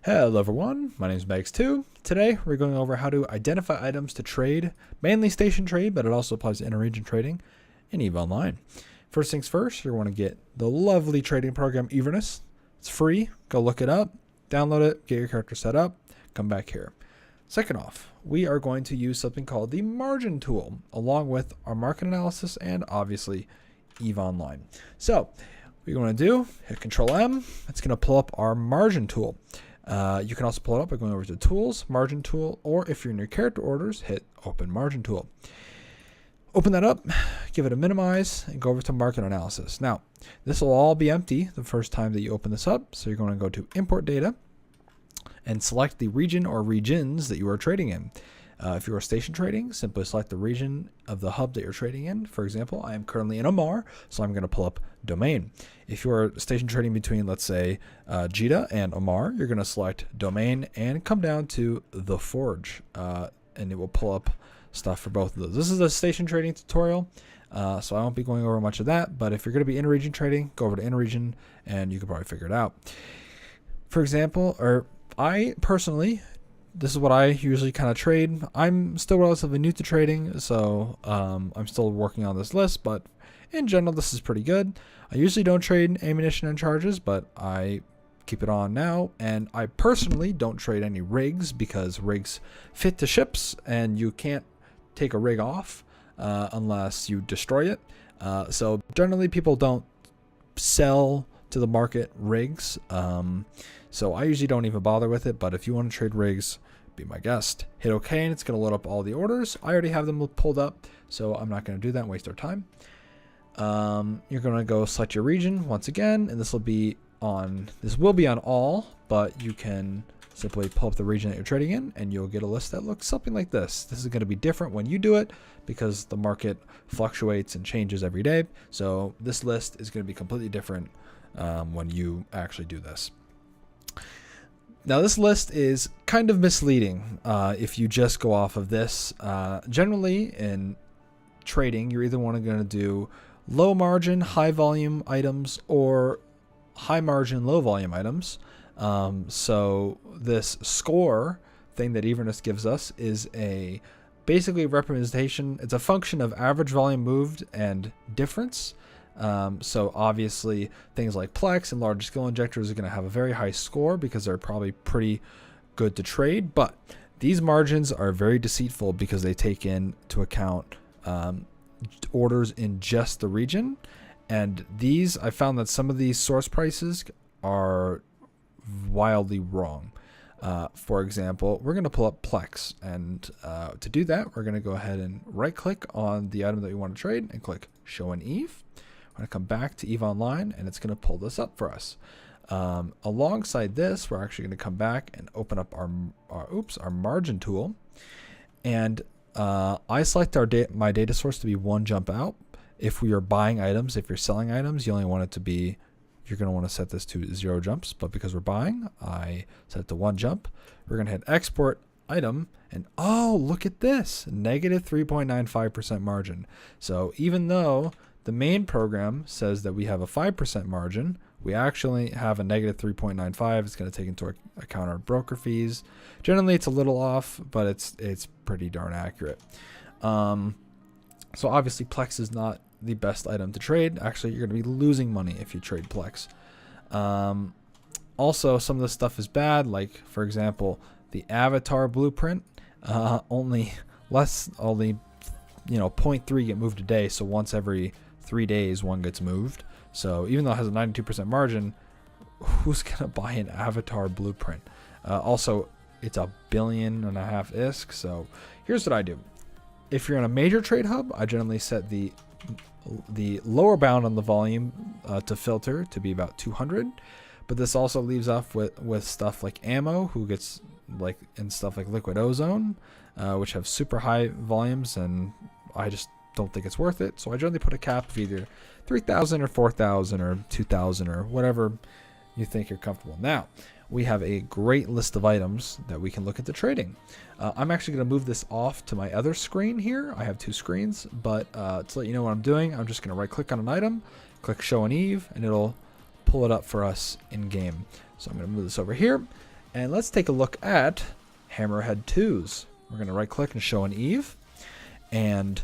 Hello everyone, my name is Megs2. Today we're going over how to identify items to trade, mainly station trade, but it also applies to inter-region trading in EVE Online. First things first, you want to get the lovely trading program Evernus. It's free, go look it up, download it, get your character set up, come back here. Second off, we are going to use something called the margin tool, along with our market analysis and obviously EVE Online. So what you're going to do, hit Control M, it's going to pull up our margin tool. You can also pull it up by going over to Tools, Margin Tool, or if you're in your character orders, hit Open Margin Tool. Open that up, give it a minimize, and go over to Market Analysis. Now, this will all be empty the first time that you open this up, so you're going to go to Import Data and select the region or regions that you are trading in. If you are station trading, simply select the region of the hub that you're trading in. For example, I am currently in Omar, so I'm going to pull up domain. If you are station trading between, let's say, Jeddah and Omar, you're going to select domain and come down to the forge, and it will pull up stuff for both of those. This is a station trading tutorial, so I won't be going over much of that, but if you're going to be inter-region trading, go over to inter-region and you can probably figure it out. For example, I personally, this is what I usually kind of trade. I'm still relatively new to trading, so I'm still working on this list, but in general, this is pretty good. I usually don't trade ammunition and charges, but I keep it on now, and I personally don't trade any rigs because rigs fit to ships, and you can't take a rig off unless you destroy it. So generally, people don't sell to the market rigs, so I usually don't even bother with it, but if you want to trade rigs, be my guest. Hit OK, and it's going to load up all the orders. I already have them pulled up, so I'm not going to do that and waste our time. You're going to go select your region once again, and this will be on all, but you can simply pull up the region that you're trading in, and you'll get a list that looks something like this. This is going to be different when you do it because the market fluctuates and changes every day, so this list is going to be completely different when you actually do this. Now this list is kind of misleading if you just go off of this. Generally in trading, you're either going to do low margin, high volume items or high margin, low volume items. So this score thing that Evernus gives us is basically a representation. It's a function of average volume moved and difference. So obviously things like Plex and large skill injectors are going to have a very high score because they're probably pretty good to trade, but these margins are very deceitful because they take into account orders in just the region, and I found that some of these source prices are wildly wrong. For example, we're going to pull up Plex, and to do that, we're going to go ahead and right click on the item that we want to trade and click Show in EVE. We're going to come back to EVE Online, and it's going to pull this up for us. Alongside this, we're actually going to come back and open up our margin tool, and I select my data source to be one jump out. If we are buying items, if you're selling items, you only want it to be, you're going to want to set this to 0 jumps, but because we're buying, I set it to 1 jump. We're going to hit export item, and oh, look at this, negative 3.95% margin. So even though the main program says that we have a 5% margin, we actually have a negative 3.95. It's going to take into account our broker fees. Generally, it's a little off, but it's pretty darn accurate. So obviously, Plex is not the best item to trade. Actually, you're going to be losing money if you trade Plex. Also, some of this stuff is bad. Like, for example, the avatar blueprint, only 0.3 get moved a day. So once every 3 days, one gets moved. So even though it has a 92% margin, who's going to buy an avatar blueprint? Also, it's $1.5 billion ISK. So here's what I do. If you're in a major trade hub, I generally set the lower bound on the volume to filter to be about 200. But this also leaves off with stuff like ammo, and stuff like liquid ozone, which have super high volumes, and I just don't think it's worth it. So I generally put a cap of either 3,000 or 4,000 or 2,000 or whatever you think you're comfortable. Now, we have a great list of items that we can look at the trading. I'm actually going to move this off to my other screen here. I have 2 screens, but to let you know what I'm doing, I'm just going to right click on an item, click Show in EVE, and it'll pull it up for us in game. So I'm going to move this over here, And let's take a look at Hammerhead 2s. We're going to right click and show an Eve. And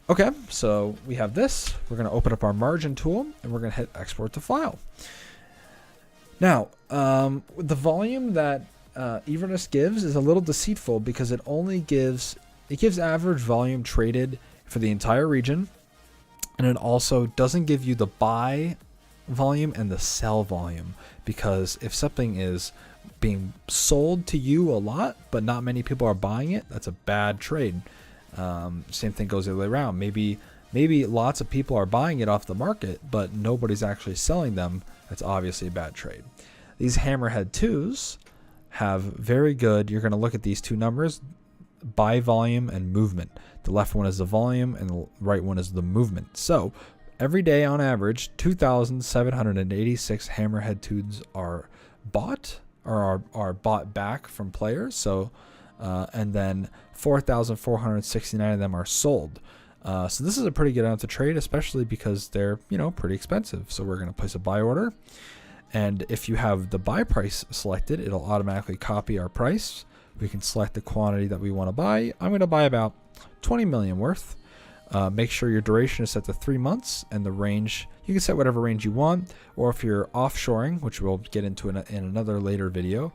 okay, so we have this. We're going to open up our margin tool and we're going to hit export to file. Now, the volume that Evernus gives is a little deceitful because it gives average volume traded for the entire region, and it also doesn't give you the buy volume and the sell volume, because if something is being sold to you a lot but not many people are buying it, that's a bad trade. Same thing goes the other way around. Maybe lots of people are buying it off the market but nobody's actually selling them. That's obviously a bad trade. These Hammerhead 2s have very good, you're going to look at these two numbers, buy volume and movement. The left one is the volume and the right one is the movement. So every day on average, 2,786 Hammerhead 2s are bought or are bought back from players. So and then 4,469 of them are sold. So this is a pretty good amount to trade, especially because they're, pretty expensive. So we're going to place a buy order. And if you have the buy price selected, it'll automatically copy our price. We can select the quantity that we want to buy. I'm going to buy about 20 million worth. Make sure your duration is set to 3 months, and the range, you can set whatever range you want. Or if you're offshoring, which we'll get into in another later video,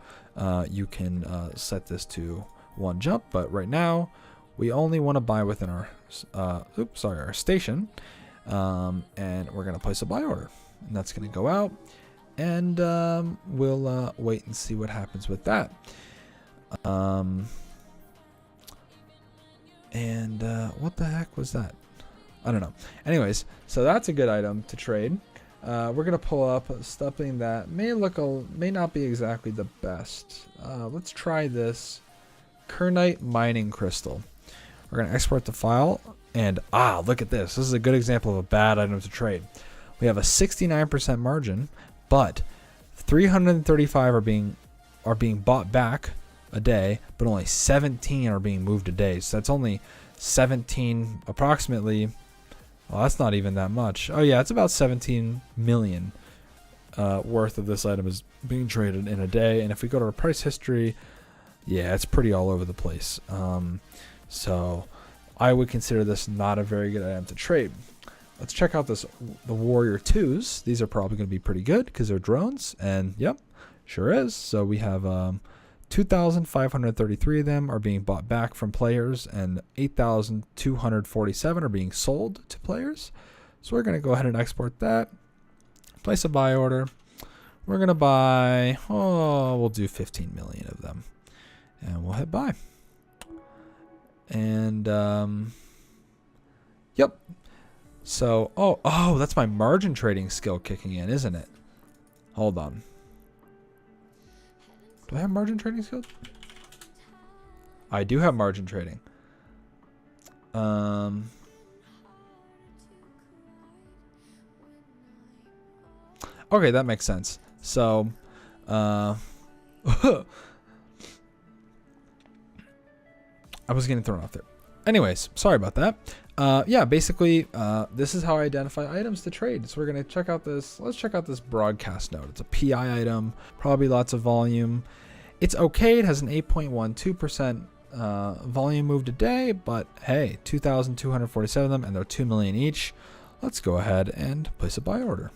you can set this to 1 jump. But right now, we only want to buy within our our station, and we're going to place a buy order, and that's going to go out. And we'll wait and see what happens with that. And what the heck was that? I don't know. Anyways, so that's a good item to trade. We're gonna pull up something that may not be exactly the best. Let's try this Kernite mining crystal. We're gonna export the file, and look at this. This is a good example of a bad item to trade. We have a 69% margin, but 335 are being bought back a day, but only 17 are being moved a day. So that's only 17 approximately. Well, that's not even that much. Oh yeah, it's about 17 million worth of this item is being traded in a day. And if we go to our price history, yeah, it's pretty all over the place. So I would consider this not a very good item to trade. Let's check out the Warrior 2s. These are probably going to be pretty good because they're drones. And yep, sure is. So we have 2,533 of them are being bought back from players, and 8,247 are being sold to players. So we're going to go ahead and export that. Place a buy order. We're going to buy, we'll do 15 million of them. And we'll hit buy. And, yep. So, that's my margin trading skill kicking in, isn't it? Hold on. Do I have margin trading skills? I do have margin trading. Okay, that makes sense. So, I was getting thrown off there. Anyways, sorry about that. Yeah, basically, this is how I identify items to trade. So we're going to check out this. Let's check out this broadcast node. It's a PI item, probably lots of volume. It's okay. It has an 8.12% volume moved a day, but hey, 2,247 of them, and they're 2 million each. Let's go ahead and place a buy order.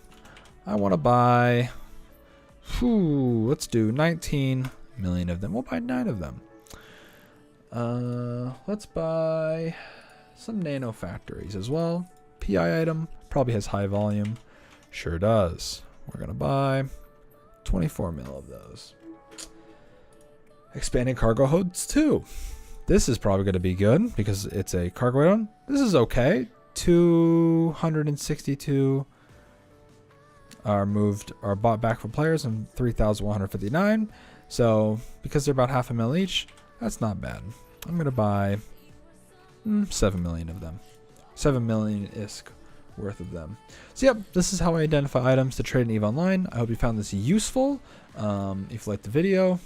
I want to buy, let's do 19 million of them. We'll buy 9 of them. Let's buy some nano factories as well. PI item probably has high volume. Sure does. We're going to buy 24 mil of those. Expanding cargo holds 2. This is probably going to be good because it's a cargo item. This is okay. 262 are bought back from players, and 3,159. So because they're about half a mil each, that's not bad. I'm going to buy 7 million of them. 7 million-isk worth of them. So yep, this is how I identify items to trade in EVE Online. I hope you found this useful. If you liked the video,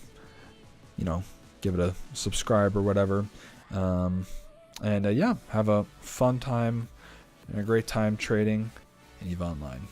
give it a subscribe or whatever. Yeah, have a fun time and a great time trading in EVE Online.